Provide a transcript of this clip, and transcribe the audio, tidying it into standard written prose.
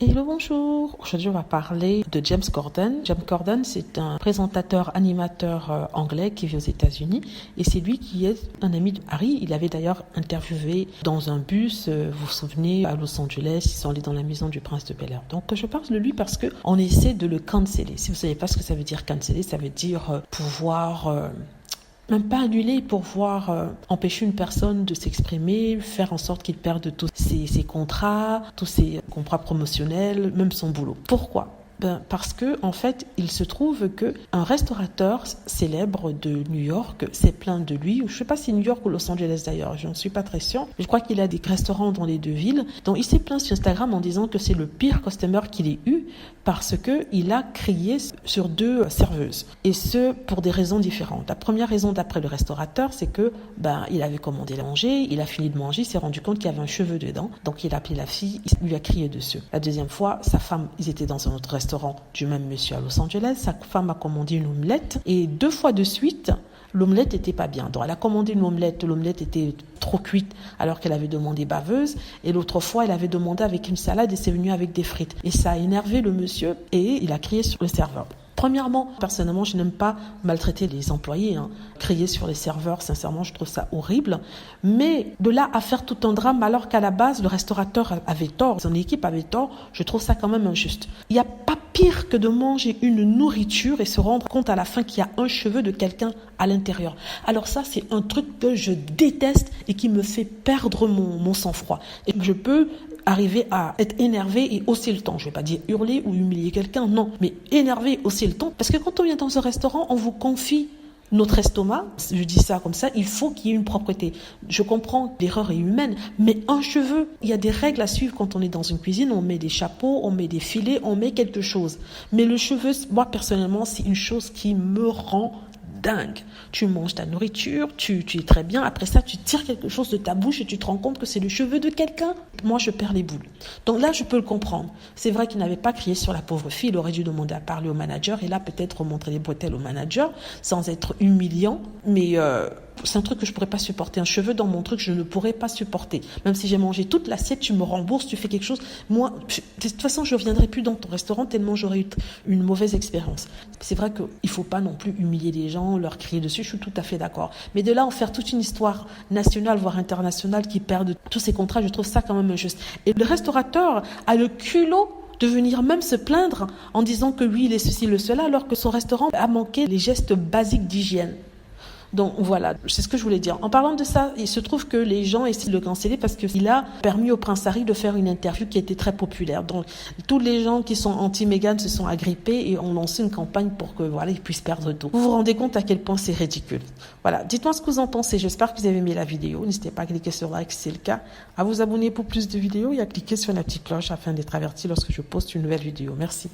Hello, bonjour. Aujourd'hui, on va parler de James Corden. James Corden, c'est un présentateur, animateur anglais qui vit aux États-Unis et c'est lui qui est un ami de Harry. Il avait d'ailleurs interviewé dans un bus, vous vous souvenez, à Los Angeles, ils sont allés dans la maison du prince de Bel-Air. Donc, je parle de lui parce que on essaie de le canceller. Si vous savez pas ce que ça veut dire canceller, ça veut dire pouvoir même pas annuler, pouvoir empêcher une personne de s'exprimer, faire en sorte qu'il perde tous ses contrats, tous ses contrats promotionnels, même son boulot. Pourquoi ? Parce que en fait, il se trouve que un restaurateur célèbre de New York s'est plaint de lui, ou je sais pas si New York ou Los Angeles d'ailleurs, je n'en suis pas très sûre. Je crois qu'il a des restaurants dans les deux villes. Donc il s'est plaint sur Instagram en disant que c'est le pire customer qu'il ait eu parce que il a crié sur deux serveuses. Et ce pour des raisons différentes. La première raison d'après le restaurateur, c'est que il avait commandé à manger, il a fini de manger, il s'est rendu compte qu'il y avait un cheveu dedans. Donc il a appelé la fille, il lui a crié dessus. La deuxième fois, sa femme, ils étaient dans un autre restaurant du même monsieur à Los Angeles, sa femme a commandé une omelette et 2 fois de suite, l'omelette n'était pas bien. Donc elle a commandé une omelette, l'omelette était trop cuite alors qu'elle avait demandé baveuse et l'autre fois elle avait demandé avec une salade et c'est venu avec des frites. Et ça a énervé le monsieur et il a crié sur le serveur. Premièrement, personnellement, je n'aime pas maltraiter les employés. Crier sur les serveurs, sincèrement, je trouve ça horrible. Mais de là à faire tout un drame, alors qu'à la base, le restaurateur avait tort, son équipe avait tort, je trouve ça quand même injuste. Il n'y a pas pire que de manger une nourriture et se rendre compte à la fin qu'il y a un cheveu de quelqu'un à l'intérieur. Alors ça, c'est un truc que je déteste et qui me fait perdre mon sang-froid. Et je peux arriver à être énervé et hausser le ton. Je ne vais pas dire hurler ou humilier quelqu'un, non, mais énervé et hausser le ton. Parce que quand on vient dans un restaurant, on vous confie notre estomac, je dis ça comme ça, il faut qu'il y ait une propreté. Je comprends que l'erreur est humaine, mais un cheveu, il y a des règles à suivre quand on est dans une cuisine, on met des chapeaux, on met des filets, on met quelque chose. Mais le cheveu, moi personnellement, c'est une chose qui me rend dingue. Tu manges ta nourriture, tu es très bien. Après ça, tu tires quelque chose de ta bouche et tu te rends compte que c'est le cheveu de quelqu'un. Moi, je perds les boules. Donc là, je peux le comprendre. C'est vrai qu'il n'avait pas crié sur la pauvre fille. Il aurait dû demander à parler au manager et là, peut-être remontrer les bretelles au manager sans être humiliant. Mais c'est un truc que je pourrais pas supporter. Un cheveu dans mon truc, je ne pourrais pas supporter. Même si j'ai mangé toute l'assiette, tu me rembourses, tu fais quelque chose. Moi, de toute façon, je ne reviendrai plus dans ton restaurant tellement j'aurais eu une mauvaise expérience. C'est vrai qu'il faut pas non plus humilier les gens, leur crier dessus. Je suis tout à fait d'accord. Mais de là, en faire toute une histoire nationale, voire internationale, qui perdent tous ces contrats, je trouve ça quand même injuste. Et le restaurateur a le culot de venir même se plaindre en disant que lui, il est ceci, le cela, alors que son restaurant a manqué les gestes basiques d'hygiène. Donc voilà, c'est ce que je voulais dire. En parlant de ça, il se trouve que les gens essaient de le canceller parce qu'il a permis au prince Harry de faire une interview qui était très populaire. Donc tous les gens qui sont anti-Meghan se sont agrippés et ont lancé une campagne pour que ils puissent perdre tout. Vous vous rendez compte à quel point c'est ridicule. Voilà, dites-moi ce que vous en pensez. J'espère que vous avez aimé la vidéo. N'hésitez pas à cliquer sur like si c'est le cas, à vous abonner pour plus de vidéos et à cliquer sur la petite cloche afin d'être averti lorsque je poste une nouvelle vidéo. Merci.